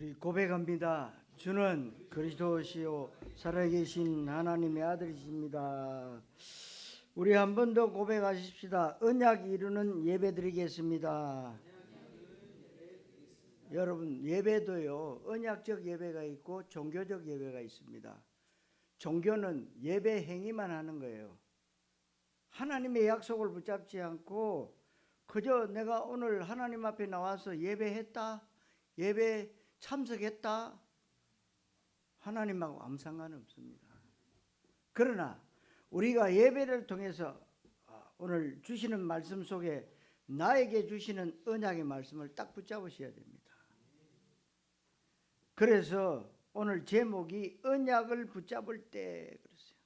우리 고백합니다. 주는 그리스도시요 살아계신 하나님의 아들이십니다. 우리 한 번 더 고백하십시다. 언약 이루는 예배 드리겠습니다. 여러분, 예배도요, 언약적 예배가 있고 종교적 예배가 있습니다. 종교는 예배 행위만 하는 거예요. 하나님의 약속을 붙잡지 않고 그저 내가 오늘 하나님 앞에 나와서 예배했다, 예배 참석했다, 하나님하고 아무 상관없습니다. 그러나 우리가 예배를 통해서 오늘 주시는 말씀 속에 나에게 주시는 언약의 말씀을 딱 붙잡으셔야 됩니다. 그래서 오늘 제목이 언약을 붙잡을 때 그랬어요.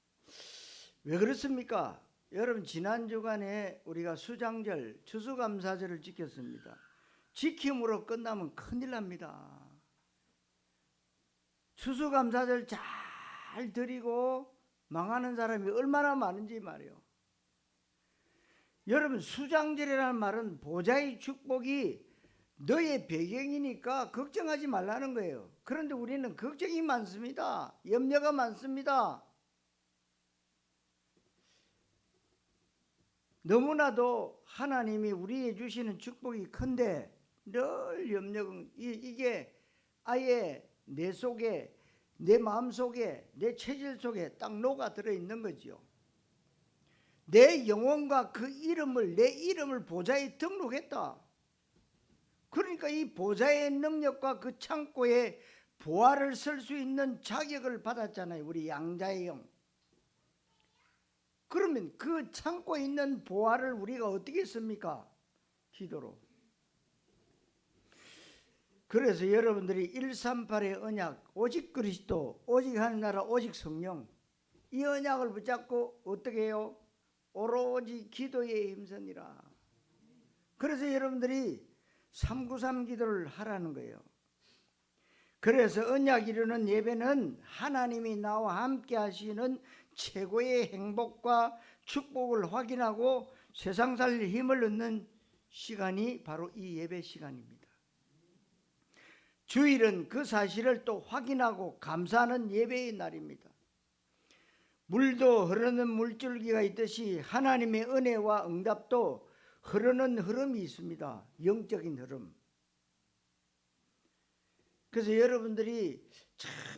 왜 그렇습니까? 여러분, 지난 주간에 우리가 수장절, 추수감사절을 지켰습니다. 지킴으로 끝나면 큰일 납니다. 추수감사절 잘 드리고 망하는 사람이 얼마나 많은지 말이에요. 여러분, 수장절이라는 말은 보좌의 축복이 너의 배경이니까 걱정하지 말라는 거예요. 그런데 우리는 걱정이 많습니다. 염려가 많습니다. 너무나도 하나님이 우리에게 주시는 축복이 큰데 늘 염려가, 이게 아예 내 속에, 내 마음 속에, 내 체질 속에 딱 녹아 들어 있는 거죠. 내 영혼과 그 이름을, 내 이름을 보좌에 등록했다. 그러니까 이 보좌의 능력과 그 창고에 보화를 쓸 수 있는 자격을 받았잖아요. 우리 양자의 영. 그러면 그 창고에 있는 보화를 우리가 어떻게 씁니까? 기도로. 그래서 여러분들이 138의 언약, 오직 그리스도, 오직 하늘나라, 오직 성령, 이 언약을 붙잡고 어떻게 해요? 오로지 기도에 힘쓰니라. 그래서 여러분들이 393 기도를 하라는 거예요. 그래서 언약 이루는 예배는 하나님이 나와 함께 하시는 최고의 행복과 축복을 확인하고 세상 살릴 힘을 얻는 시간이 바로 이 예배 시간입니다. 주일은 그 사실을 또 확인하고 감사하는 예배의 날입니다. 물도 흐르는 물줄기가 있듯이 하나님의 은혜와 응답도 흐르는 흐름이 있습니다. 영적인 흐름. 그래서 여러분들이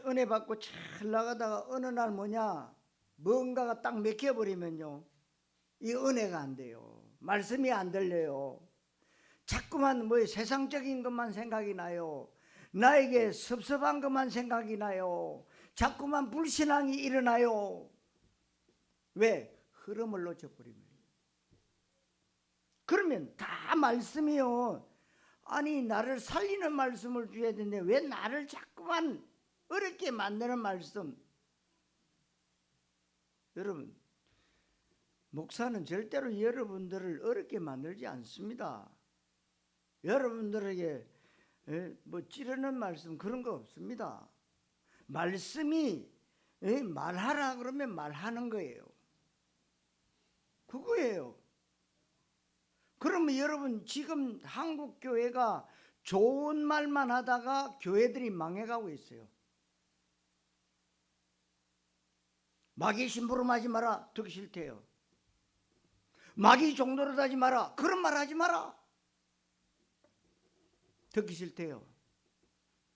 은혜 받고 잘 나가다가 어느 날 뭔가가 딱 맥혀버리면요, 이 은혜가 안 돼요. 말씀이 안 들려요. 자꾸만 세상적인 것만 생각이 나요. 나에게 섭섭한 것만 생각이 나요. 자꾸만 불신앙이 일어나요. 왜? 흐름을 놓쳐버리면. 그러면 다 말씀이요. 아니, 나를 살리는 말씀을 줘야 되는데 왜 나를 자꾸만 어렵게 만드는 말씀. 여러분, 목사는 절대로 여러분들을 어렵게 만들지 않습니다. 여러분들에게 찌르는 말씀 그런 거 없습니다. 말씀이 말하라 그러면 말하는 거예요. 그거예요. 그러면 여러분, 지금 한국 교회가 좋은 말만 하다가 교회들이 망해가고 있어요. 마귀 심부름하지 마라, 듣기 싫대요. 마귀 종노릇 하지 마라, 그런 말 하지 마라, 듣기 싫대요.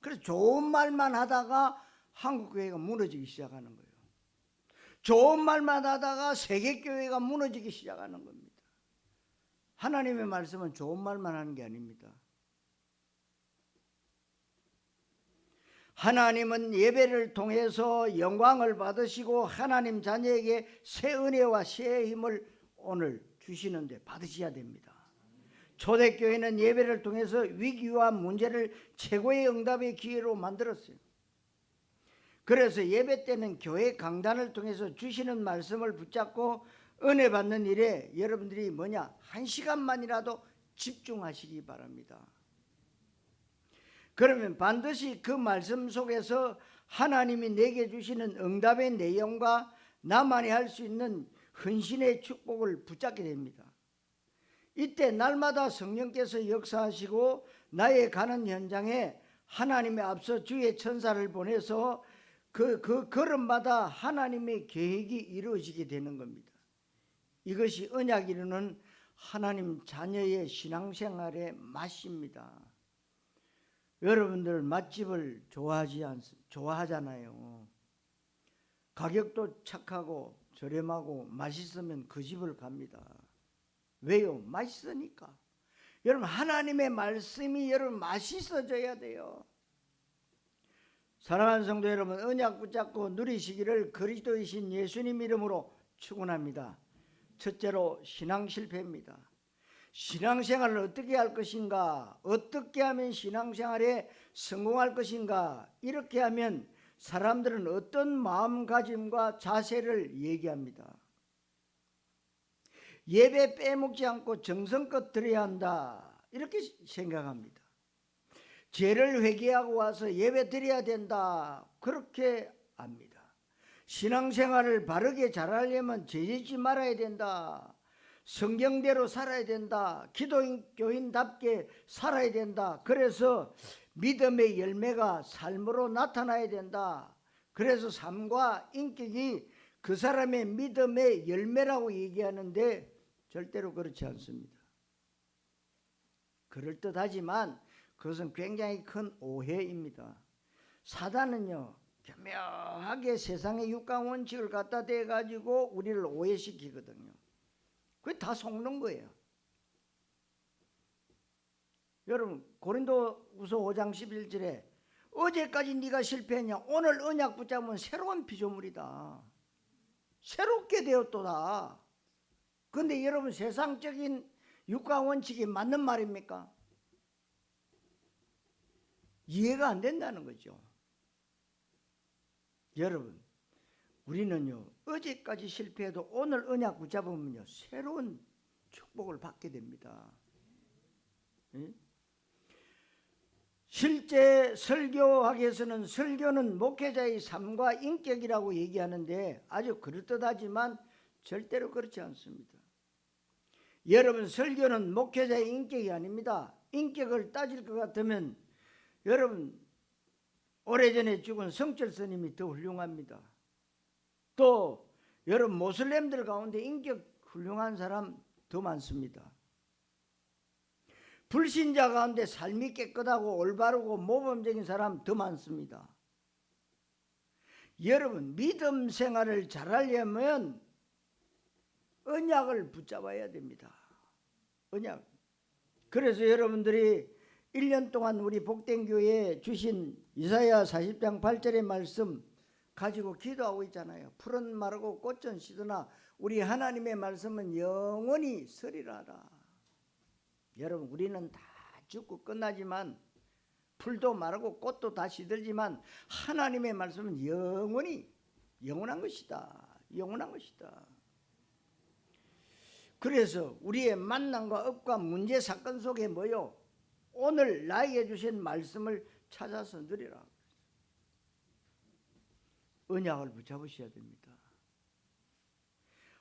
그래서 좋은 말만 하다가 한국 교회가 무너지기 시작하는 거예요. 좋은 말만 하다가 세계 교회가 무너지기 시작하는 겁니다. 하나님의 말씀은 좋은 말만 하는 게 아닙니다. 하나님은 예배를 통해서 영광을 받으시고 하나님 자녀에게 새 은혜와 새 힘을 오늘 주시는데 받으셔야 됩니다. 초대교회는 예배를 통해서 위기와 문제를 최고의 응답의 기회로 만들었어요. 그래서 예배 때는 교회 강단을 통해서 주시는 말씀을 붙잡고 은혜 받는 일에 여러분들이 1시간만이라도 집중하시기 바랍니다. 그러면 반드시 그 말씀 속에서 하나님이 내게 주시는 응답의 내용과 나만이 할 수 있는 헌신의 축복을 붙잡게 됩니다. 이때 날마다 성령께서 역사하시고 나의 가는 현장에 하나님의 앞서 주의 천사를 보내서 그 걸음마다 하나님의 계획이 이루어지게 되는 겁니다. 이것이 언약 이루는 하나님 자녀의 신앙생활의 맛입니다. 여러분들 맛집을 좋아하잖아요. 가격도 착하고 저렴하고 맛있으면 그 집을 갑니다. 왜요? 맛있으니까. 여러분 하나님의 말씀이 여러분 맛있어져야 돼요. 사랑하는 성도 여러분, 언약 붙잡고 누리시기를 그리스도이신 예수님 이름으로 축원합니다. 첫째로 신앙 실패입니다. 신앙생활을 어떻게 할 것인가? 어떻게 하면 신앙생활에 성공할 것인가? 이렇게 하면 사람들은 어떤 마음가짐과 자세를 얘기합니다. 예배 빼먹지 않고 정성껏 드려야 한다, 이렇게 생각합니다. 죄를 회개하고 와서 예배 드려야 된다, 그렇게 압니다. 신앙생활을 바르게 잘하려면 죄 짓지 말아야 된다, 성경대로 살아야 된다, 기독교인답게 살아야 된다, 그래서 믿음의 열매가 삶으로 나타나야 된다, 그래서 삶과 인격이 그 사람의 믿음의 열매라고 얘기하는데 절대로 그렇지 않습니다. 그럴듯하지만 그것은 굉장히 큰 오해입니다. 사단은요, 교묘하게 세상의 육강 원칙을 갖다 대가지고 우리를 오해시키거든요. 그게 다 속는 거예요. 여러분 고린도후서 5장 11절에 어제까지 네가 실패했냐, 오늘 언약 붙잡으면 새로운 피조물이다, 새롭게 되었도다. 그런데 여러분 세상적인 육강 원칙이 맞는 말입니까? 이해가 안 된다는 거죠. 여러분 우리는요, 어제까지 실패해도 오늘 언약 붙잡으면요 새로운 축복을 받게 됩니다. 예? 실제 설교학에서는 설교는 목회자의 삶과 인격이라고 얘기하는데 아주 그럴듯하지만 절대로 그렇지 않습니다. 여러분 설교는 목회자의 인격이 아닙니다. 인격을 따질 것 같으면 여러분 오래전에 죽은 성철 스님이 더 훌륭합니다. 또 여러분 모슬렘들 가운데 인격 훌륭한 사람 더 많습니다. 불신자 가운데 삶이 깨끗하고 올바르고 모범적인 사람 더 많습니다. 여러분 믿음 생활을 잘하려면 언약을 붙잡아야 됩니다. 언약. 그래서 여러분들이 1년 동안 우리 복된 교회에 주신 이사야 40장 8절의 말씀 가지고 기도하고 있잖아요. 풀은 마르고 꽃은 시드나 우리 하나님의 말씀은 영원히 서리라라. 여러분 우리는 다 죽고 끝나지만 풀도 마르고 꽃도 다 시들지만 하나님의 말씀은 영원한 것이다. 영원한 것이다. 그래서 우리의 만남과 업과 문제 사건 속에 뭐요? 오늘 나에게 주신 말씀을 찾아서 누리라. 언약을 붙잡으셔야 됩니다.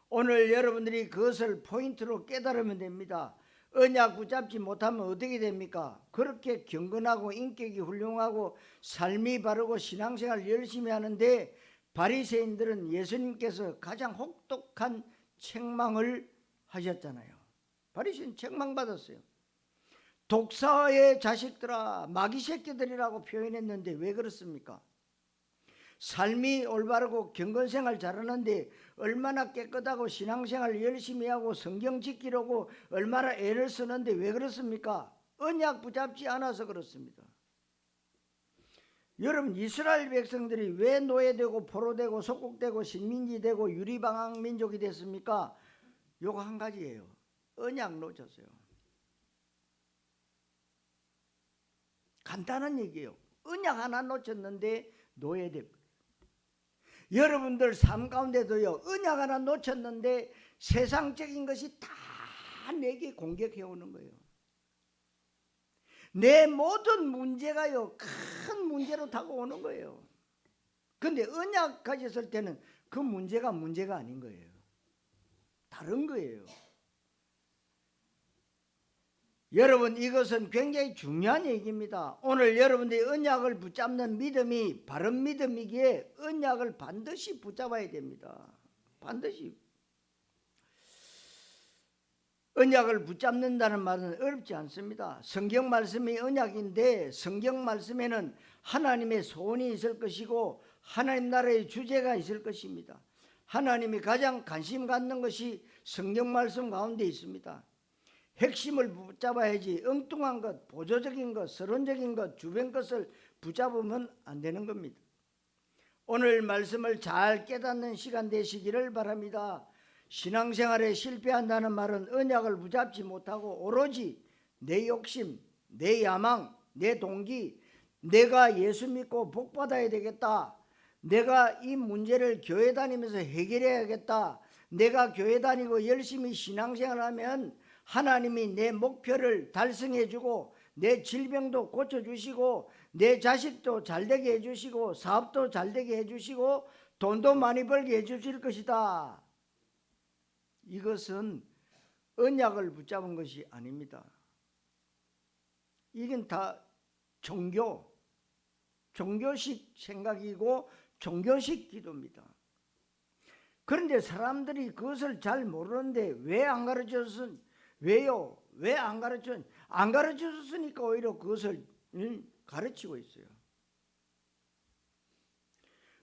오늘 여러분들이 그것을 포인트로 깨달으면 됩니다. 언약 붙잡지 못하면 어떻게 됩니까? 그렇게 경건하고 인격이 훌륭하고 삶이 바르고 신앙생활 열심히 하는데 바리새인들은 예수님께서 가장 혹독한 책망을 하셨잖아요. 바리새인 책망받았어요. 독사의 자식들아, 마귀 새끼들이라고 표현했는데 왜 그렇습니까? 삶이 올바르고 경건생활 잘하는데 얼마나 깨끗하고 신앙생활 열심히 하고 성경 지키려고 얼마나 애를 쓰는데 왜 그렇습니까? 언약 붙잡지 않아서 그렇습니다. 여러분 이스라엘 백성들이 왜 노예되고 포로되고 속국되고 식민지 되고 유리방황 민족이 됐습니까? 요거 한 가지예요. 언약 놓쳤어요. 간단한 얘기예요. 언약 하나 놓쳤는데 노예되고. 여러분들 삶 가운데도요, 언약 하나 놓쳤는데 세상적인 것이 다 내게 공격해 오는 거예요. 내 모든 문제가요 큰 문제로 다가오는 거예요. 근데 언약 가졌을 때는 그 문제가 아닌 거예요. 다른 거예요. 여러분, 이것은 굉장히 중요한 얘기입니다. 오늘 여러분들이 언약을 붙잡는 믿음이 바른 믿음이기에 언약을 반드시 붙잡아야 됩니다. 반드시. 언약을 붙잡는다는 말은 어렵지 않습니다. 성경 말씀이 언약인데 성경 말씀에는 하나님의 소원이 있을 것이고 하나님 나라의 주제가 있을 것입니다. 하나님이 가장 관심 갖는 것이 성경 말씀 가운데 있습니다. 핵심을 붙잡아야지 엉뚱한 것, 보조적인 것, 서론적인 것, 주변 것을 붙잡으면 안 되는 겁니다. 오늘 말씀을 잘 깨닫는 시간 되시기를 바랍니다. 신앙생활에 실패한다는 말은 언약을 붙잡지 못하고 오로지 내 욕심, 내 야망, 내 동기, 내가 예수 믿고 복 받아야 되겠다, 내가 이 문제를 교회 다니면서 해결해야겠다, 내가 교회 다니고 열심히 신앙생활하면 하나님이 내 목표를 달성해 주고 내 질병도 고쳐주시고 내 자식도 잘되게 해주시고 사업도 잘되게 해주시고 돈도 많이 벌게 해주실 것이다. 이것은 언약을 붙잡은 것이 아닙니다. 이건 다 종교식 생각이고 종교식 기도입니다. 그런데 사람들이 그것을 잘 모르는데 왜 안 가르쳐줬은? 왜요? 왜 안 가르쳐? 안 가르쳐줬으니까 오히려 그것을 가르치고 있어요.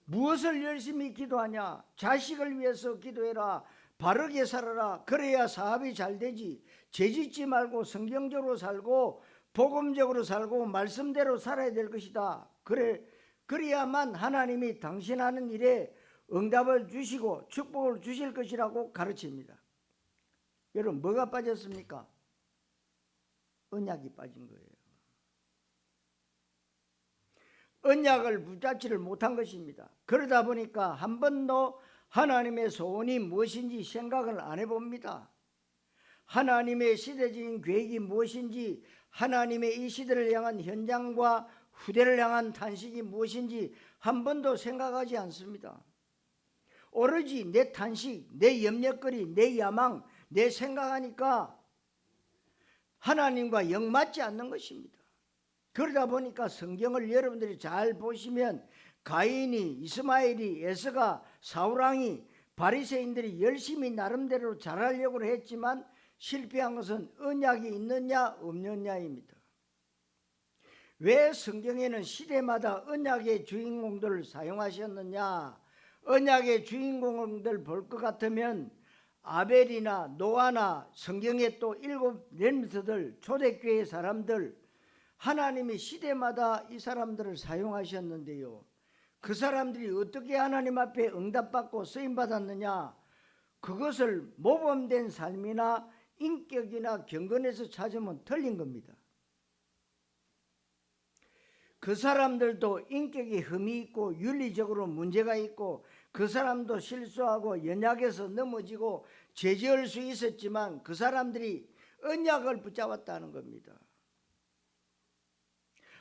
무엇을 열심히 기도하냐? 자식을 위해서 기도해라. 바르게 살아라. 그래야 사업이 잘 되지. 죄짓지 말고 성경적으로 살고 복음적으로 살고 말씀대로 살아야 될 것이다. 그래야만 하나님이 당신 하는 일에 응답을 주시고 축복을 주실 것이라고 가르칩니다. 여러분, 뭐가 빠졌습니까? 언약이 빠진 거예요. 언약을 붙잡지를 못한 것입니다. 그러다 보니까 한 번도 하나님의 소원이 무엇인지 생각을 안 해봅니다. 하나님의 시대적인 계획이 무엇인지, 하나님의 이 시대를 향한 현장과 후대를 향한 탄식이 무엇인지 한 번도 생각하지 않습니다. 오로지 내 탄식, 내 염려거리, 내 야망, 내 생각하니까 하나님과 영 맞지 않는 것입니다. 그러다 보니까 성경을 여러분들이 잘 보시면 가인이, 이스마엘이, 에서가, 사울왕이, 바리새인들이 열심히 나름대로 잘하려고 했지만 실패한 것은 언약이 있느냐 없느냐입니다. 왜 성경에는 시대마다 언약의 주인공들을 사용하셨느냐? 언약의 주인공들 볼 것 같으면 아벨이나 노아나 성경의 또 7 렘넌트들, 초대교회 사람들, 하나님이 시대마다 이 사람들을 사용하셨는데요, 그 사람들이 어떻게 하나님 앞에 응답받고 쓰임받았느냐? 그것을 모범된 삶이나 인격이나 경건에서 찾으면 틀린 겁니다. 그 사람들도 인격에 흠이 있고 윤리적으로 문제가 있고 그 사람도 실수하고 연약해서 넘어지고 죄지을 수 있었지만 그 사람들이 언약을 붙잡았다는 겁니다.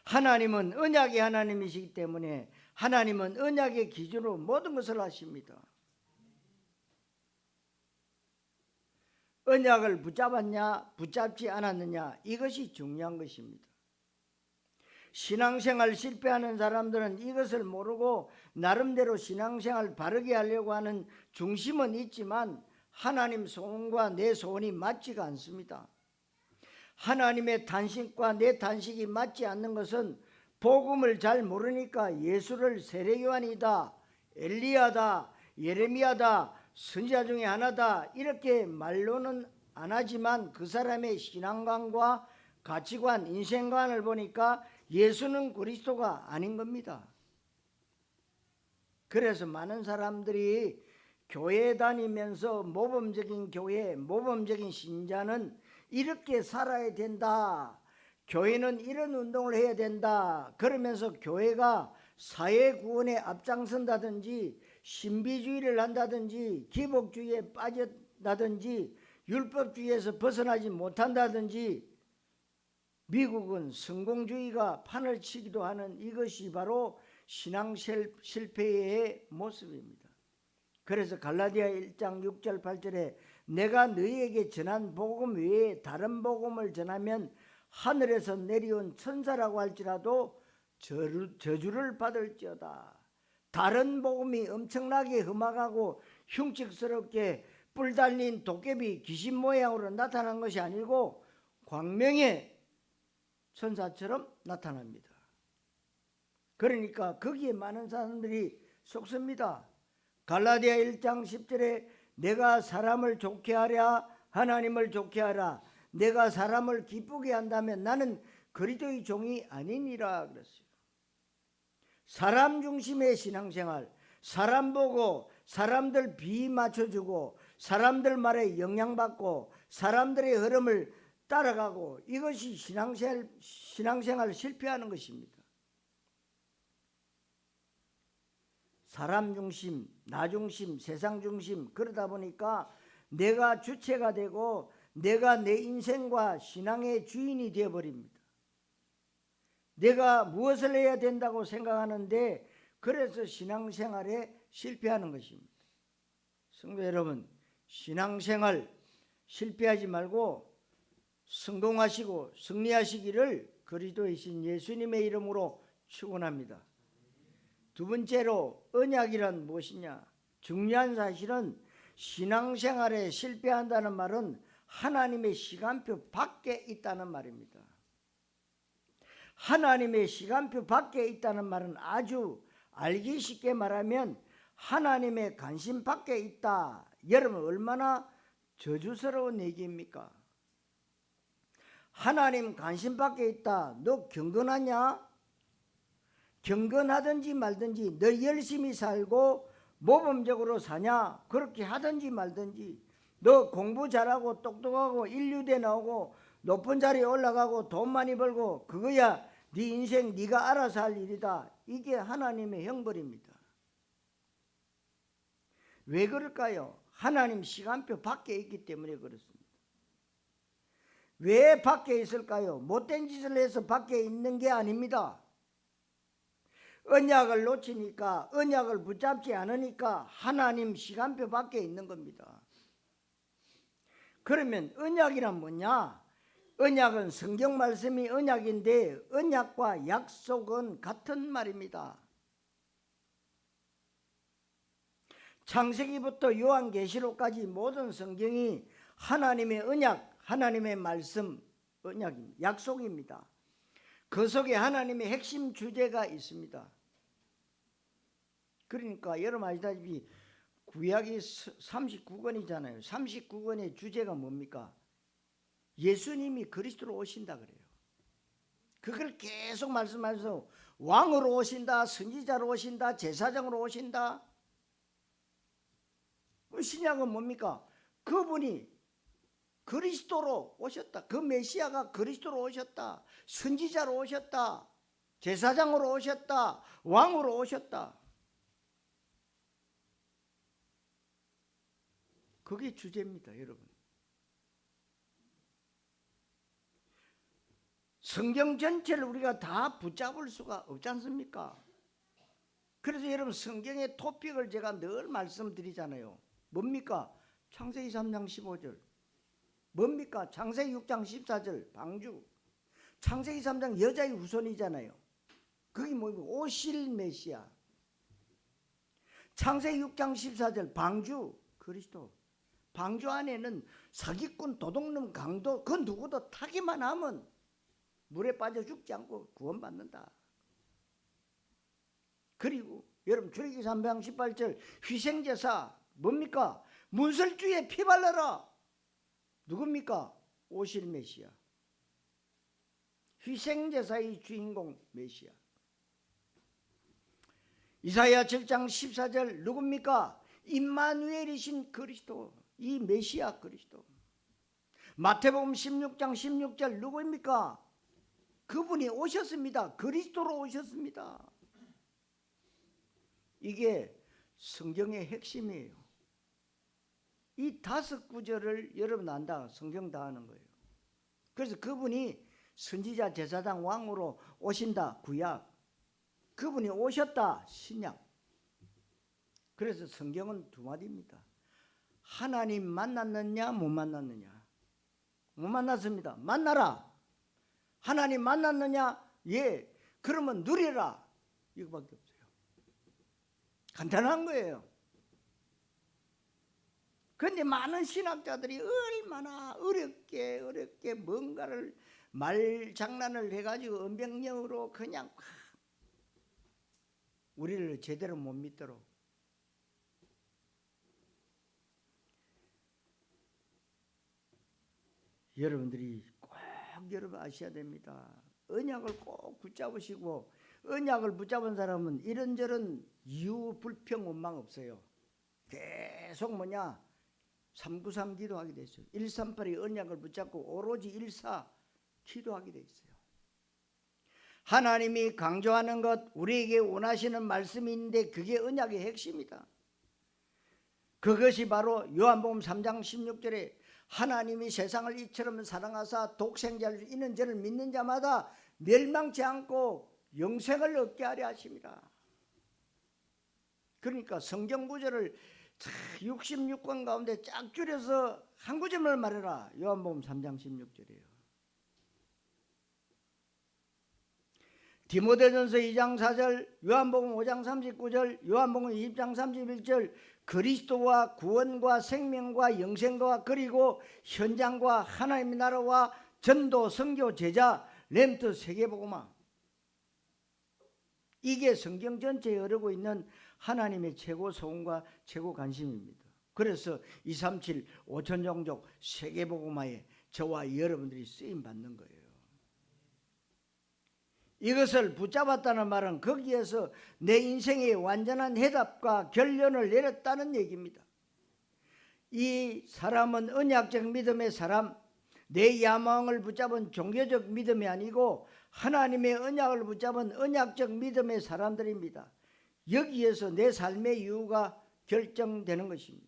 하나님은 언약의 하나님이시기 때문에 하나님은 언약의 기준으로 모든 것을 하십니다. 언약을 붙잡았냐 붙잡지 않았느냐, 이것이 중요한 것입니다. 신앙생활 실패하는 사람들은 이것을 모르고 나름대로 신앙생활 바르게 하려고 하는 중심은 있지만 하나님 소원과 내 소원이 맞지가 않습니다. 하나님의 탄식과 내 탄식이 맞지 않는 것은 복음을 잘 모르니까 예수를 세례요한이다, 엘리야다, 예레미야다, 선지자 중에 하나다 이렇게 말로는 안 하지만 그 사람의 신앙관과 가치관, 인생관을 보니까 예수는 그리스도가 아닌 겁니다. 그래서 많은 사람들이 교회 다니면서 모범적인 교회, 모범적인 신자는 이렇게 살아야 된다, 교회는 이런 운동을 해야 된다, 그러면서 교회가 사회 구원에 앞장선다든지 신비주의를 한다든지 기복주의에 빠졌다든지 율법주의에서 벗어나지 못한다든지 미국은 성공주의가 판을 치기도 하는 이것이 바로 신앙 실패의 모습입니다. 그래서 갈라디아 1장 6절 8절에 내가 너희에게 전한 복음 외에 다른 복음을 전하면 하늘에서 내려온 천사라고 할지라도 저주를 받을지어다. 다른 복음이 엄청나게 험악하고 흉측스럽게 뿔 달린 도깨비 귀신 모양으로 나타난 것이 아니고 광명의 천사처럼 나타납니다. 그러니까 거기에 많은 사람들이 속습니다. 갈라디아 1장 10절에 내가 사람을 좋게 하랴 하나님을 좋게 하라. 내가 사람을 기쁘게 한다면 나는 그리스도의 종이 아니니라 그랬어요. 사람 중심의 신앙생활, 사람 보고 사람들 비 맞춰주고 사람들 말에 영향받고 사람들의 흐름을 따라가고, 이것이 신앙생활 실패하는 것입니다. 사람 중심, 나 중심, 세상 중심, 그러다 보니까 내가 주체가 되고 내가 내 인생과 신앙의 주인이 되어버립니다. 내가 무엇을 해야 된다고 생각하는데, 그래서 신앙생활에 실패하는 것입니다. 성도 여러분, 신앙생활 실패하지 말고 성공하시고 승리하시기를 그리스도의 신 예수님의 이름으로 축원합니다. 두 번째로, 언약이란 무엇이냐? 중요한 사실은 신앙생활에 실패한다는 말은 하나님의 시간표 밖에 있다는 말입니다. 하나님의 시간표 밖에 있다는 말은 아주 알기 쉽게 말하면 하나님의 관심 밖에 있다. 여러분, 얼마나 저주스러운 얘기입니까? 하나님 관심 밖에 있다. 너 경건하냐? 경건하든지 말든지, 너 열심히 살고 모범적으로 사냐? 그렇게 하든지 말든지, 너 공부 잘하고 똑똑하고 인류대 나오고 높은 자리에 올라가고 돈 많이 벌고 그거야 네 인생 네가 알아서 할 일이다. 이게 하나님의 형벌입니다. 왜 그럴까요? 하나님 시간표 밖에 있기 때문에 그렇습니다. 왜 밖에 있을까요? 못된 짓을 해서 밖에 있는 게 아닙니다. 언약을 놓치니까, 언약을 붙잡지 않으니까 하나님 시간표 밖에 있는 겁니다. 그러면 언약이란 뭐냐? 언약은 성경 말씀이 언약인데 언약과 약속은 같은 말입니다. 창세기부터 요한계시록까지 모든 성경이 하나님의 언약, 하나님의 말씀, 언약입니다. 약속입니다. 그 속에 하나님의 핵심 주제가 있습니다. 그러니까 여러분 아시다시피 구약이 39권이잖아요. 39권의 주제가 뭡니까? 예수님이 그리스도로 오신다 그래요. 그걸 계속 말씀하셔서 왕으로 오신다, 선지자로 오신다, 제사장으로 오신다. 신약은 뭡니까? 그분이 그리스도로 오셨다. 그 메시아가 그리스도로 오셨다. 선지자로 오셨다. 제사장으로 오셨다. 왕으로 오셨다. 그게 주제입니다, 여러분. 성경 전체를 우리가 다 붙잡을 수가 없지 않습니까? 그래서 여러분, 성경의 토픽을 제가 늘 말씀드리잖아요. 뭡니까? 창세기 3장 15절. 뭡니까? 창세기 6장 14절 방주. 창세기 3장 여자의 후손이잖아요. 그게 뭐고? 오실 메시아. 창세기 6장 14절 방주 그리스도. 방주 안에는 사기꾼, 도둑놈, 강도 그 누구도 타기만 하면 물에 빠져 죽지 않고 구원받는다. 그리고 여러분 출애굽기 3장 18절 희생제사 뭡니까? 문설주에 피 발라라. 누굽니까? 오실 메시아. 희생제사의 주인공 메시아. 이사야 7장 14절 누굽니까? 임마누엘이신 그리스도. 이 메시아 그리스도. 마태복음 16장 16절 누구입니까? 그분이 오셨습니다. 그리스도로 오셨습니다. 이게 성경의 핵심이에요. 이 5구절을 여러분 안다. 성경 다 하는 거예요. 그래서 그분이 선지자, 제사장, 왕으로 오신다. 구약. 그분이 오셨다. 신약. 그래서 성경은 두 마디입니다. 하나님 만났느냐 못 만났느냐? 못 만났습니다. 만나라. 하나님 만났느냐? 예. 그러면 누리라. 이거밖에 없어요. 간단한 거예요. 그런데 많은 신학자들이 얼마나 어렵게 뭔가를 말장난을 해가지고 언변형으로 그냥 우리를 제대로 못 믿도록. 여러분들이 꼭 여러분 아셔야 됩니다. 언약을 꼭 붙잡으시고, 언약을 붙잡은 사람은 이런저런 이유 불평 원망 없어요. 계속 393 기도하게 돼 있어요. 138의 언약을 붙잡고 오로지 14 기도하게 돼 있어요. 하나님이 강조하는 것, 우리에게 원하시는 말씀이 있는데 그게 언약의 핵심이다. 그것이 바로 요한복음 3장 16절에 하나님이 세상을 이처럼 사랑하사 독생자를 이는 저를 믿는 자마다 멸망치 않고 영생을 얻게 하려 하심이라. 그러니까 성경 구절을 66권 가운데 쫙 줄여서 한 구절만 말해라. 요한복음 3장 16절이에요. 디모데전서 2장 4절, 요한복음 5장 39절, 요한복음 20장 31절, 그리스도와 구원과 생명과 영생과 그리고 현장과 하나님의 나라와 전도, 선교, 제자, 렘트 세계복음화. 이게 성경 전체에 흐르고 있는 하나님의 최고 소원과 최고 관심입니다. 그래서 237 5천종족 세계복음화에 저와 여러분들이 쓰임받는 거예요. 이것을 붙잡았다는 말은 거기에서 내 인생의 완전한 해답과 결론을 내렸다는 얘기입니다. 이 사람은 언약적 믿음의 사람, 내 야망을 붙잡은 종교적 믿음이 아니고 하나님의 언약을 붙잡은 언약적 믿음의 사람들입니다. 여기에서 내 삶의 이유가 결정되는 것입니다.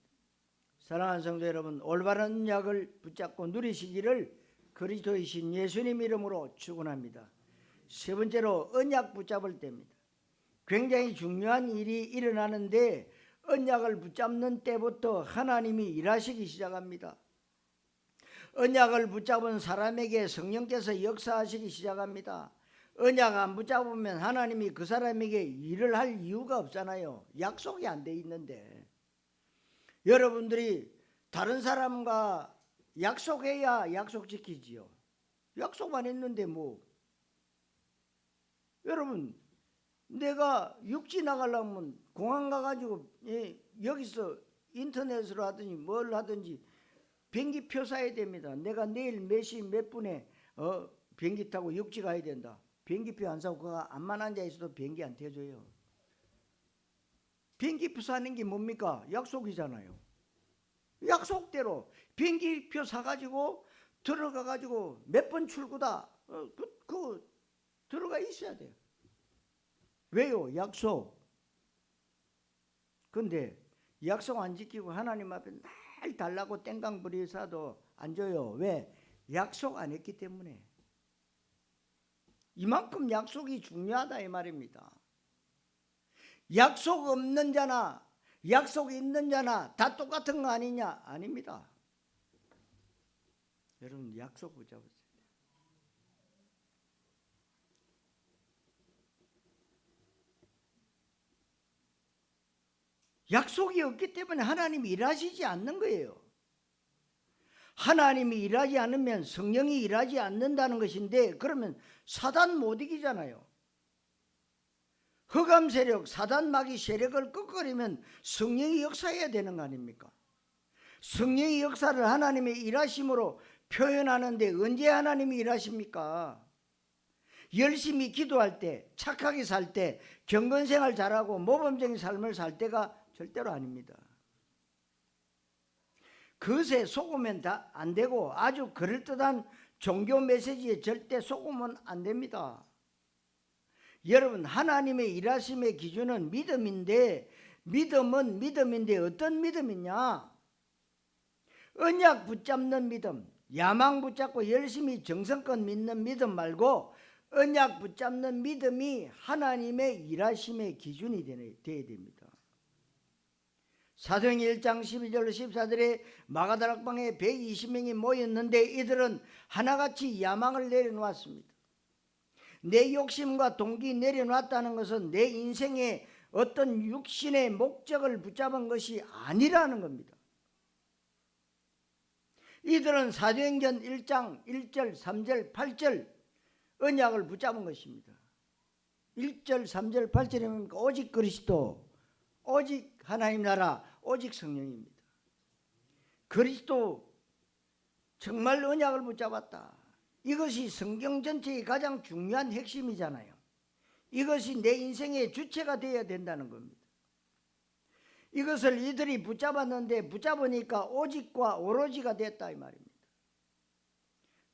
사랑하는 성도 여러분, 올바른 언약을 붙잡고 누리시기를 그리스도이신 예수님 이름으로 축원합니다. 세 번째로 언약 붙잡을 때입니다. 굉장히 중요한 일이 일어나는데 언약을 붙잡는 때부터 하나님이 일하시기 시작합니다. 언약을 붙잡은 사람에게 성령께서 역사하시기 시작합니다. 언약 안 붙잡으면 하나님이 그 사람에게 일을 할 이유가 없잖아요. 약속이 안 돼 있는데. 여러분들이 다른 사람과 약속해야 약속 지키지요. 약속 안 했는데 여러분, 내가 육지 나가려면 공항 가가지고 여기서 인터넷으로 하든지 뭘 하든지 비행기표 사야 됩니다. 내가 내일 몇 시 몇 분에 비행기 타고 육지 가야 된다. 비행기표 안 사고 그거 암만 앉아 있어도 비행기 안 태워줘요. 비행기표 사는 게 뭡니까? 약속이잖아요. 약속대로 비행기표 사가지고 들어가가지고 몇 번 출구다. 그 들어가 있어야 돼요. 왜요? 약속. 근데 약속 안 지키고 하나님 앞에 날 달라고 땡강 부리사도 안 줘요. 왜? 약속 안 했기 때문에. 이만큼 약속이 중요하다 이 말입니다. 약속 없는 자나 약속 있는 자나 다 똑같은 거 아니냐? 아닙니다. 여러분 약속 붙잡으세요. 약속이 없기 때문에 하나님이 일하시지 않는 거예요. 하나님이 일하지 않으면 성령이 일하지 않는다는 것인데 그러면 사단 못 이기잖아요. 흑암 세력, 사단 마귀 세력을 꺾으려면 성령이 역사해야 되는 거 아닙니까? 성령의 역사를 하나님의 일하심으로 표현하는데 언제 하나님이 일하십니까? 열심히 기도할 때, 착하게 살 때, 경건생활 잘하고 모범적인 삶을 살 때가 절대로 아닙니다. 그것에 속으면 다 안 되고 아주 그럴듯한 종교 메시지에 절대 속으면 안 됩니다. 여러분 하나님의 일하심의 기준은 믿음인데 믿음은 믿음인데 어떤 믿음이냐? 언약 붙잡는 믿음, 야망 붙잡고 열심히 정성껏 믿는 믿음 말고 언약 붙잡는 믿음이 하나님의 일하심의 기준이 되어야 됩니다. 사도행전 1장 12절 14절에 마가다락방에 120명이 모였는데 이들은 하나같이 야망을 내려놓았습니다. 내 욕심과 동기 내려놨다는 것은 내 인생의 어떤 육신의 목적을 붙잡은 것이 아니라는 겁니다. 이들은 사도행전 1장 1절 3절 8절 언약을 붙잡은 것입니다. 1절 3절 8절에 뭡니까? 오직 그리스도, 오직 하나님 나라, 오직 성령입니다. 그리스도 정말 언약을 붙잡았다. 이것이 성경 전체의 가장 중요한 핵심이잖아요. 이것이 내 인생의 주체가 되어야 된다는 겁니다. 이것을 이들이 붙잡았는데 붙잡으니까 오직과 오로지가 됐다 이 말입니다.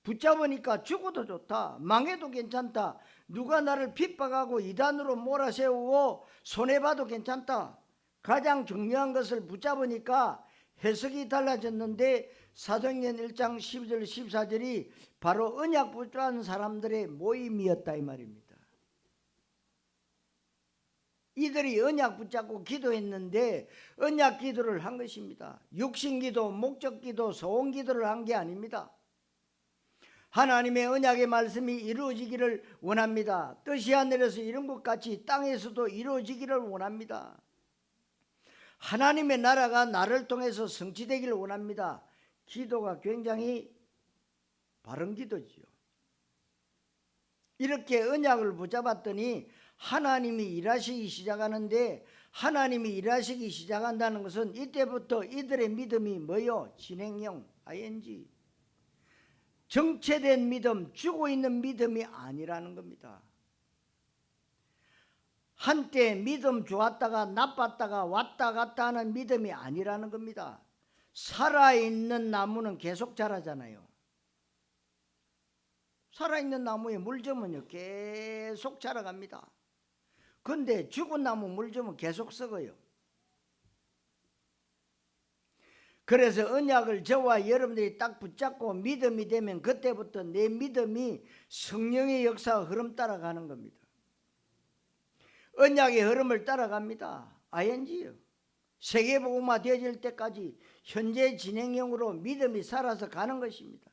붙잡으니까 죽어도 좋다, 망해도 괜찮다, 누가 나를 핍박하고 이단으로 몰아세우고 손해봐도 괜찮다. 가장 중요한 것을 붙잡으니까 해석이 달라졌는데 사도행전 1장 12절 14절이 바로 언약 붙잡은 사람들의 모임이었다 이 말입니다. 이들이 언약 붙잡고 기도했는데 언약 기도를 한 것입니다. 육신기도, 목적기도, 소원기도를 한 게 아닙니다. 하나님의 언약의 말씀이 이루어지기를 원합니다. 뜻이 하늘에서 이룬 것 같이 땅에서도 이루어지기를 원합니다. 하나님의 나라가 나를 통해서 성취되기를 원합니다. 기도가 굉장히 바른 기도지요. 이렇게 언약을 붙잡았더니 하나님이 일하시기 시작하는데, 하나님이 일하시기 시작한다는 것은 이때부터 이들의 믿음이 뭐요? 진행형, ing. 정체된 믿음, 죽어있는 믿음이 아니라는 겁니다. 한때 믿음 좋았다가 나빴다가 왔다 갔다 하는 믿음이 아니라는 겁니다. 살아있는 나무는 계속 자라잖아요. 살아있는 나무에 물 주면요 계속 자라갑니다. 근데 죽은 나무 물 주면 계속 썩어요. 그래서 언약을 저와 여러분들이 딱 붙잡고 믿음이 되면 그때부터 내 믿음이 성령의 역사와 흐름 따라가는 겁니다. 언약의 흐름을 따라갑니다. ing요. 세계복음화 되어질 때까지 현재 진행형으로 믿음이 살아서 가는 것입니다.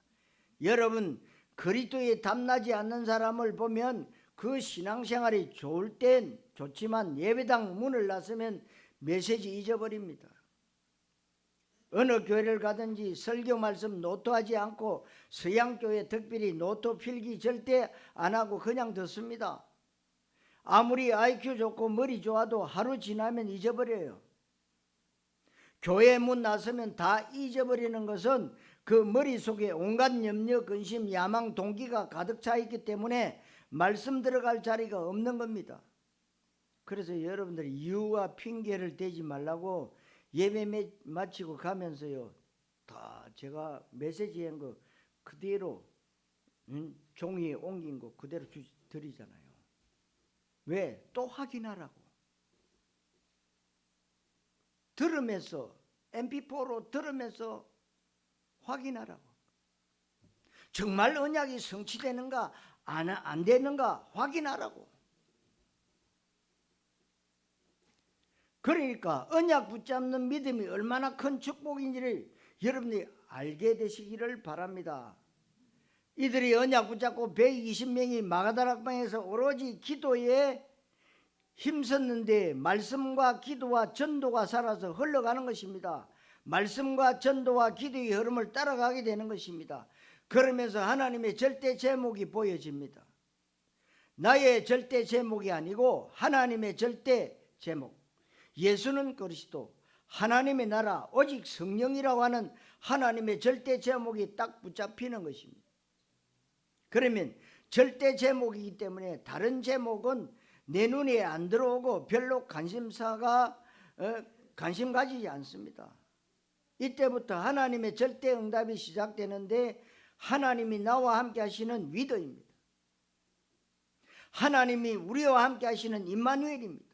여러분, 그리스도에 담나지 않는 사람을 보면 그 신앙생활이 좋을 땐 좋지만 예배당 문을 나서면 메시지 잊어버립니다. 어느 교회를 가든지 설교 말씀 노트하지 않고 서양교회 특별히 노트 필기 절대 안 하고 그냥 듣습니다. 아무리 IQ 좋고 머리 좋아도 하루 지나면 잊어버려요. 교회 문 나서면 다 잊어버리는 것은 그 머릿속에 온갖 염려, 근심, 야망, 동기가 가득 차 있기 때문에 말씀 들어갈 자리가 없는 겁니다. 그래서 여러분들이 이유와 핑계를 대지 말라고 예배 마치고 가면서요 다 제가 메시지 한 거 그대로 종이에 옮긴 거 그대로 드리잖아요. 왜? 또 확인하라고. 들으면서 mp4로 들으면서 확인하라고. 정말 언약이 성취되는가 안 되는가 확인하라고. 그러니까 언약 붙잡는 믿음이 얼마나 큰 축복인지를 여러분이 알게 되시기를 바랍니다. 이들이 언약 붙잡고 120명이 마가다락방에서 오로지 기도에 힘썼는데 말씀과 기도와 전도가 살아서 흘러가는 것입니다. 말씀과 전도와 기도의 흐름을 따라가게 되는 것입니다. 그러면서 하나님의 절대 제목이 보여집니다. 나의 절대 제목이 아니고 하나님의 절대 제목. 예수는 그리스도, 하나님의 나라, 오직 성령이라고 하는 하나님의 절대 제목이 딱 붙잡히는 것입니다. 그러면 절대 제목이기 때문에 다른 제목은 내 눈에 안 들어오고 별로 관심 가지지 않습니다. 이때부터 하나님의 절대 응답이 시작되는데 하나님이 나와 함께 하시는 위더입니다. 하나님이 우리와 함께 하시는 임마누엘입니다.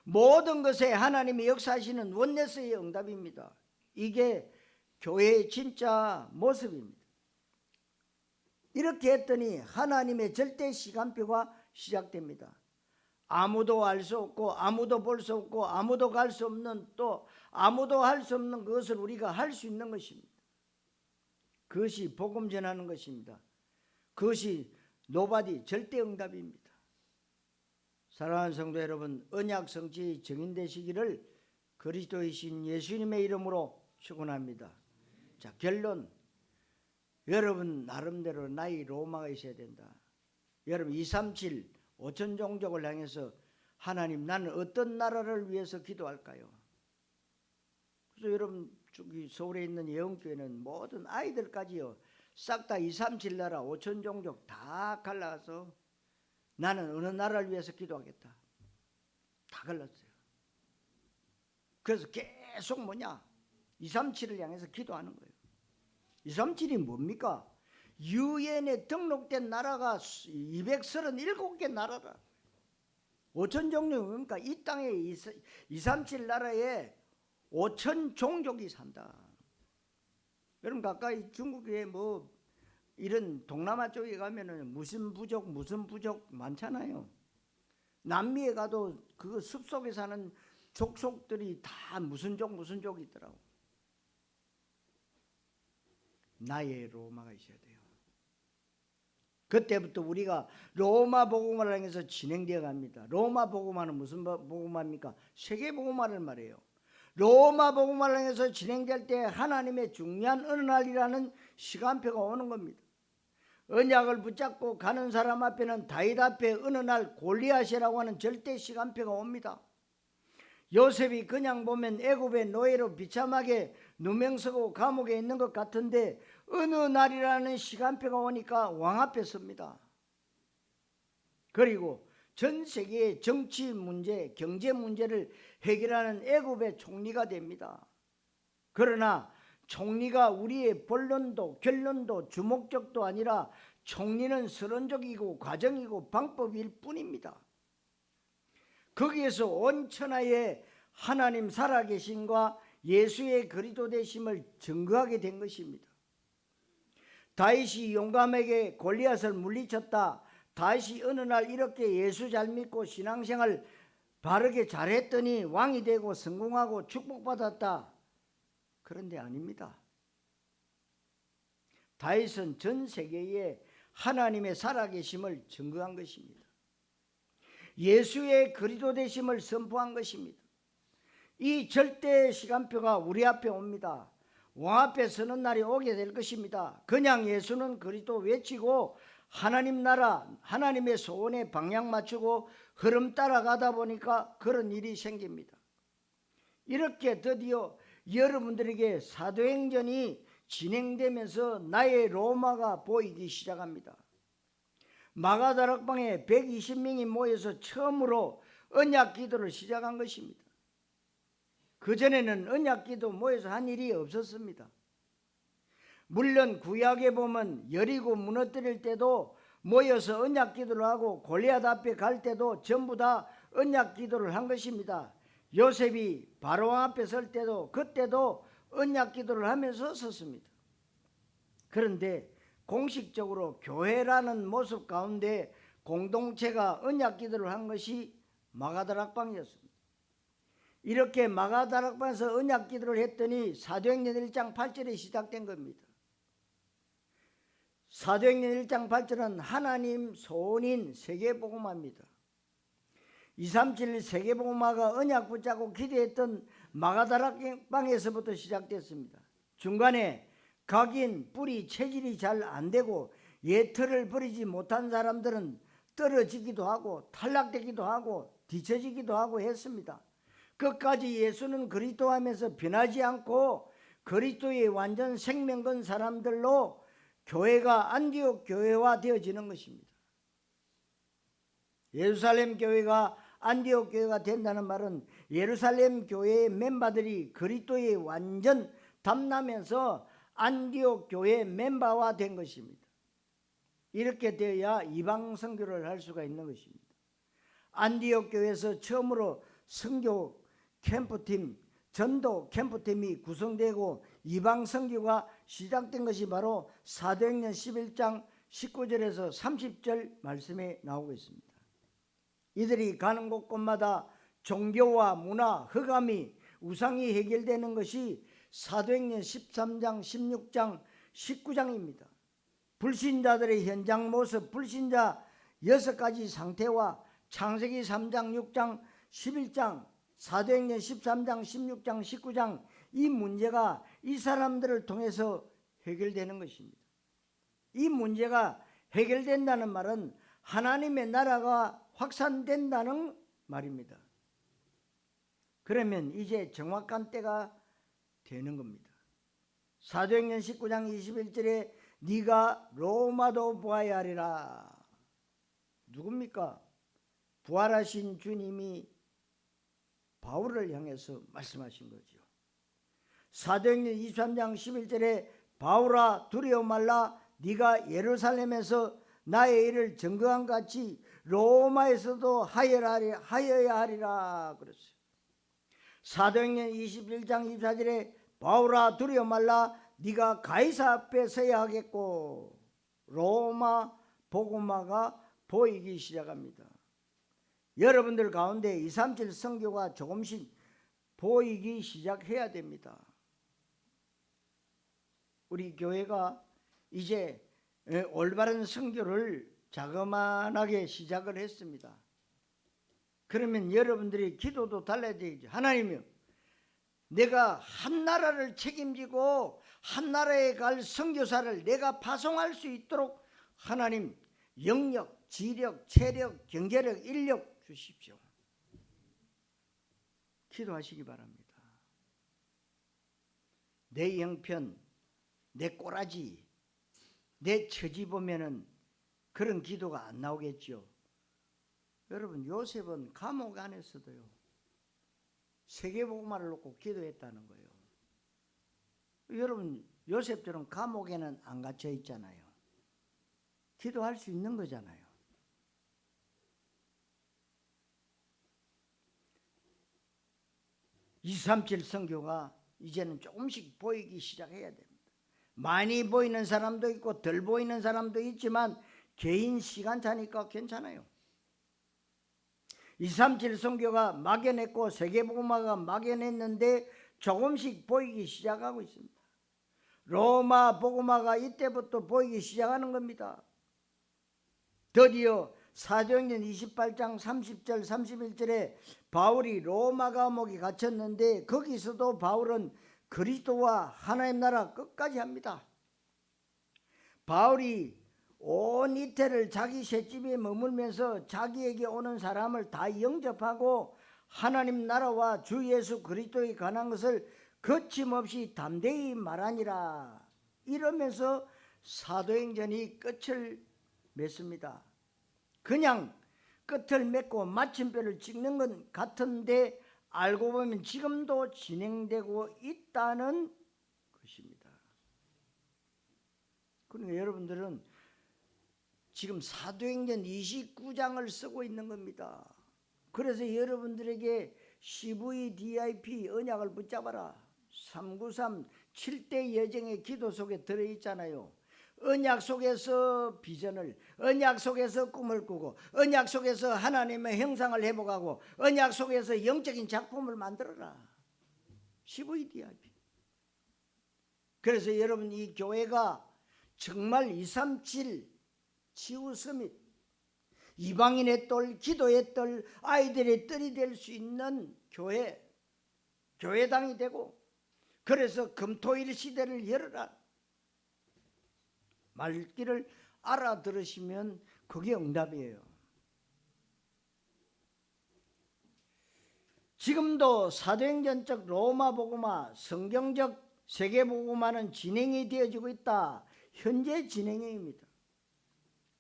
모든 것에 하나님이 역사하시는 원네스의 응답입니다. 이게 교회의 진짜 모습입니다. 이렇게 했더니 하나님의 절대 시간표가 시작됩니다. 아무도 알 수 없고 아무도 볼 수 없고 아무도 갈 수 없는, 또 아무도 할 수 없는 그것을 우리가 할 수 있는 것입니다. 그것이 복음 전하는 것입니다. 그것이 노바디 절대 응답입니다. 사랑하는 성도 여러분, 언약 성취의 증인 되시기를 그리스도이신 예수님의 이름으로 축원합니다. 자, 결론. 여러분 나름대로 나의 로마가 있어야 된다. 여러분 237 5천 종족을 향해서 하나님, 나는 어떤 나라를 위해서 기도할까요? 그래서 여러분 저기 서울에 있는 예언교회는 모든 아이들까지요, 싹 다 237 나라 5천 종족 다 갈라서 나는 어느 나라를 위해서 기도하겠다. 다 갈랐어요. 그래서 계속 뭐냐, 237을 향해서 기도하는 거예요. 237이 뭡니까? 유엔에 등록된 나라가 237개 나라라. 5천 종족, 그러니까 이 땅에 237 나라에 5천 종족이 산다. 여러분 가까이 중국에 뭐 이런 동남아 쪽에 가면은 무슨 부족 많잖아요. 남미에 가도 그 숲속에 사는 족속들이 다 무슨 족이 있더라고. 나의 로마가 있어야 돼요. 그때부터 우리가 로마 복음화를 향해서 진행되어 갑니다. 로마 복음화는 무슨 복음화입니까? 세계 복음화를 말해요. 로마 복음화를 향해서 진행될 때 하나님의 중요한 어느 날이라는 시간표가 오는 겁니다. 언약을 붙잡고 가는 사람 앞에는 다윗 앞에 어느 날 골리앗이라고 하는 절대 시간표가 옵니다. 요셉이 그냥 보면 애굽의 노예로 비참하게 누명서고 감옥에 있는 것 같은데 어느 날이라는 시간표가 오니까 왕 앞에 섭니다. 그리고 전 세계의 정치 문제, 경제 문제를 해결하는 애굽의 총리가 됩니다. 그러나 총리가 우리의 본론도 결론도 주목적도 아니라 총리는 서론적이고 과정이고 방법일 뿐입니다. 거기에서 온 천하에 하나님 살아계심과 예수의 그리스도 되심을 증거하게 된 것입니다. 다윗이 용감하게 골리앗을 물리쳤다. 다윗이 어느 날 이렇게 예수 잘 믿고 신앙생활 바르게 잘했더니 왕이 되고 성공하고 축복받았다. 그런데 아닙니다. 다윗은 전 세계에 하나님의 살아계심을 증거한 것입니다. 예수의 그리스도 되심을 선포한 것입니다. 이 절대 시간표가 우리 앞에 옵니다. 왕 앞에 서는 날이 오게 될 것입니다. 그냥 예수는 그리스도 외치고 하나님 나라, 하나님의 소원에 방향 맞추고 흐름 따라가다 보니까 그런 일이 생깁니다. 이렇게 드디어 여러분들에게 사도행전이 진행되면서 나의 로마가 보이기 시작합니다. 마가다락방에 120명이 모여서 처음으로 언약 기도를 시작한 것입니다. 그전에는 언약 기도 모여서 한 일이 없었습니다. 물론 구약에 보면 여리고 무너뜨릴 때도 모여서 언약 기도를 하고 골리앗 앞에 갈 때도 전부 다 언약 기도를 한 것입니다. 요셉이 바로왕 앞에 설 때도 그때도 언약 기도를 하면서 섰습니다. 그런데 공식적으로 교회라는 모습 가운데 공동체가 언약 기도를 한 것이 마가다락방이었습니다. 이렇게 마가다락방에서 언약 기도를 했더니 사도행전 1장 8절에 시작된 겁니다. 사도행전 1장 8절은 하나님 소원인 세계복음화입니다. 237 세계복음화가 언약 붙잡고 기도했던 마가다락방에서부터 시작됐습니다. 중간에 각인, 뿌리, 체질이 잘 안되고 예틀을 버리지 못한 사람들은 떨어지기도 하고 탈락되기도 하고 뒤처지기도 하고 했습니다. 끝까지 예수는 그리스도 하면서 변하지 않고 그리스도의 완전 생명 건 사람들로 교회가 안디옥 교회화 되어지는 것입니다. 예루살렘 교회가 안디옥 교회가 된다는 말은 예루살렘 교회의 멤버들이 그리스도의 완전 담나면서 안디옥 교회 멤버화 된 것입니다. 이렇게 되어야 이방 선교를 할 수가 있는 것입니다. 안디옥 교회에서 처음으로 선교 캠프팀, 전도 캠프팀이 구성되고 이방 선교가 시작된 것이 바로 사도행전 11장 19절에서 30절 말씀에 나오고 있습니다. 이들이 가는 곳곳마다 종교와 문화, 흑암이, 우상이 해결되는 것이 사도행전 13장, 16장, 19장입니다. 불신자들의 현장 모습, 불신자 6가지 상태와 창세기 3장, 6장, 11장, 사도행전 13장, 16장, 19장 이 문제가 이 사람들을 통해서 해결되는 것입니다. 이 문제가 해결된다는 말은 하나님의 나라가 확산된다는 말입니다. 그러면 이제 정확한 때가 되는 겁니다. 사도행전 19장 21절에 네가 로마도 보아야 하리라. 누굽니까? 부활하신 주님이 바울을 향해서 말씀하신 거죠. 사도행전 23장 11절에 바울아 두려워 말라 네가 예루살렘에서 나의 일을 증거한 같이 로마에서도 하여야 하리라 그랬어요. 사도행전 21장 24절에 바울아 두려워 말라 네가 가이사 앞에 서야 하겠고 로마 복음화가 보이기 시작합니다. 여러분들 가운데 237 선교가 조금씩 보이기 시작해야 됩니다. 우리 교회가 이제 올바른 선교를 자그만하게 시작을 했습니다. 그러면 여러분들이 기도도 달라야 되죠. 하나님이요, 내가 한 나라를 책임지고 한 나라에 갈 선교사를 내가 파송할 수 있도록 하나님 영력, 지력, 체력, 경제력, 인력 주십시오. 기도하시기 바랍니다. 내 형편, 내 꼬라지, 내 처지 보면은 그런 기도가 안 나오겠죠. 여러분, 요셉은 감옥 안에서도요 세계복음화를 놓고 기도했다는 거예요. 여러분, 요셉처럼 감옥에는 안 갇혀 있잖아요. 기도할 수 있는 거잖아요. (237) 선교가 이제는 조금씩 보이기 시작해야 됩니다. 많이 보이는 사람도 있고 덜 보이는 사람도 있지만 개인 시간차니까 괜찮아요. 237 선교가 막연했고 세계복음화가 막연했는데 조금씩 보이기 시작하고 있습니다. 로마 복음화가 이때부터 보이기 시작하는 겁니다. 드디어 사도행전 28장 30절 31절에 바울이 로마 감옥에 갇혔는데 거기서도 바울은 그리스도와 하나님 나라 끝까지 합니다. 바울이 온 이태를 자기 셋집에 머물면서 자기에게 오는 사람을 다 영접하고 하나님 나라와 주 예수 그리스도에 관한 것을 거침없이 담대히 말하니라. 이러면서 사도행전이 끝을 맺습니다. 그냥 끝을 맺고 마침표를 찍는 것 같은데 알고 보면 지금도 진행되고 있다는 것입니다. 그러니까 여러분들은 지금 사도행전 29장을 쓰고 있는 겁니다. 그래서 여러분들에게 CVDIP 언약을 붙잡아라. 393 7대 여정의 기도 속에 들어있잖아요. 언약 속에서 비전을, 언약 속에서 꿈을 꾸고, 언약 속에서 하나님의 형상을 회복하고, 언약 속에서 영적인 작품을 만들어라. CVDIP. 그래서 여러분, 이 교회가 정말 237 치유 서밋, 이방인의 뜰, 기도의 뜰, 아이들의 뜰이 될 수 있는 교회당이 되고, 그래서 금토일 시대를 열어라. 말귀를 알아들으시면 그게 응답이에요. 지금도 사도행전적 로마 복음화, 성경적 세계 복음화는 진행이 되어지고 있다. 현재 진행형입니다.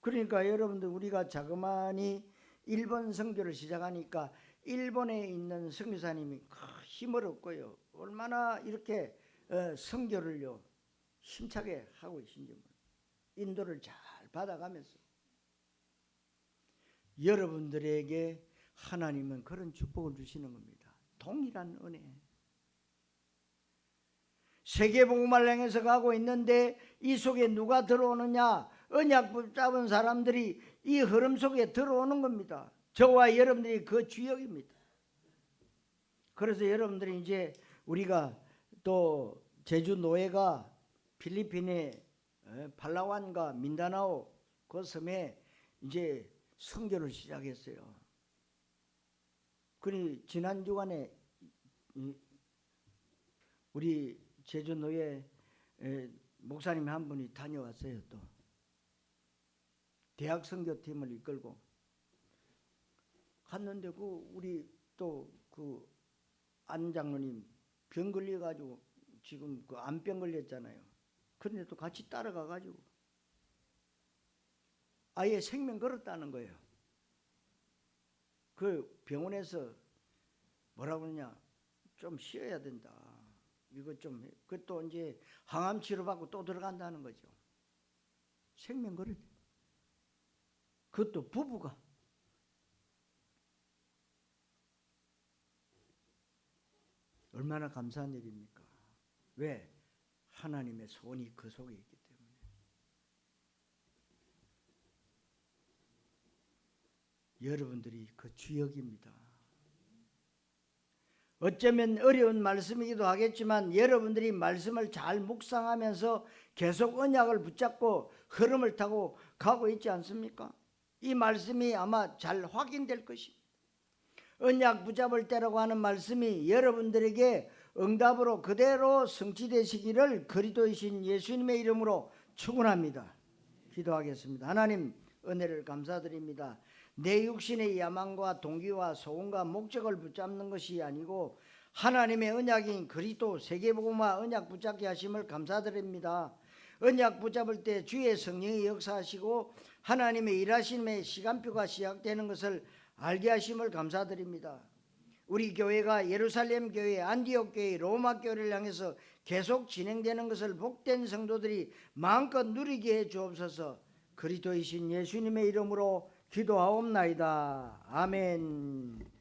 그러니까 여러분들, 우리가 자그마니 일본 선교를 시작하니까 일본에 있는 선교사님이 힘을 얻고요, 얼마나 이렇게 선교를요 힘차게 하고 계신지, 인도를 잘 받아가면서 여러분들에게 하나님은 그런 축복을 주시는 겁니다. 동일한 은혜. 세계복음화를 향해서 가고 있는데 이 속에 누가 들어오느냐? 언약 붙잡은 사람들이 이 흐름 속에 들어오는 겁니다. 저와 여러분들이 그 주역입니다. 그래서 여러분들이 이제 우리가 또 제주 노예가 필리핀의 팔라완과 민다나오 그 섬에 이제 선교를 시작했어요. 그니 지난 주간에 우리 제주 노예 목사님 한 분이 다녀왔어요. 또 대학 선교팀을 이끌고 갔는데 우리 또 안 장로님 병 걸려가지고 지금 암병 걸렸잖아요. 그런데 또 같이 따라가가지고 아예 생명 걸었다는 거예요. 그 병원에서 뭐라고 그러냐, 좀 쉬어야 된다. 이거 좀 그것도 이제 항암 치료받고 또 들어간다는 거죠. 생명 걸어야 돼. 그것도 부부가. 얼마나 감사한 일입니까? 왜? 하나님의 손이 그 속에 있기 때문에. 여러분들이 그 주역입니다. 어쩌면 어려운 말씀이기도 하겠지만 여러분들이 말씀을 잘 묵상하면서 계속 언약을 붙잡고 흐름을 타고 가고 있지 않습니까? 이 말씀이 아마 잘 확인될 것입니다. 언약 붙잡을 때라고 하는 말씀이 여러분들에게 응답으로 그대로 성취되시기를 그리스도이신 예수님의 이름으로 축원합니다. 기도하겠습니다. 하나님, 은혜를 감사드립니다. 내 육신의 야망과 동기와 소원과 목적을 붙잡는 것이 아니고 하나님의 언약인 그리스도 세계복음화 언약 붙잡게 하심을 감사드립니다. 언약 붙잡을 때 주의 성령이 역사하시고 하나님의 일하심의 시간표가 시작되는 것을 알게 하심을 감사드립니다. 우리 교회가 예루살렘 교회, 안디옥 교회, 로마 교회를 향해서 계속 진행되는 것을 복된 성도들이 마음껏 누리게 해 주옵소서. 그리스도이신 예수님의 이름으로 기도하옵나이다. 아멘.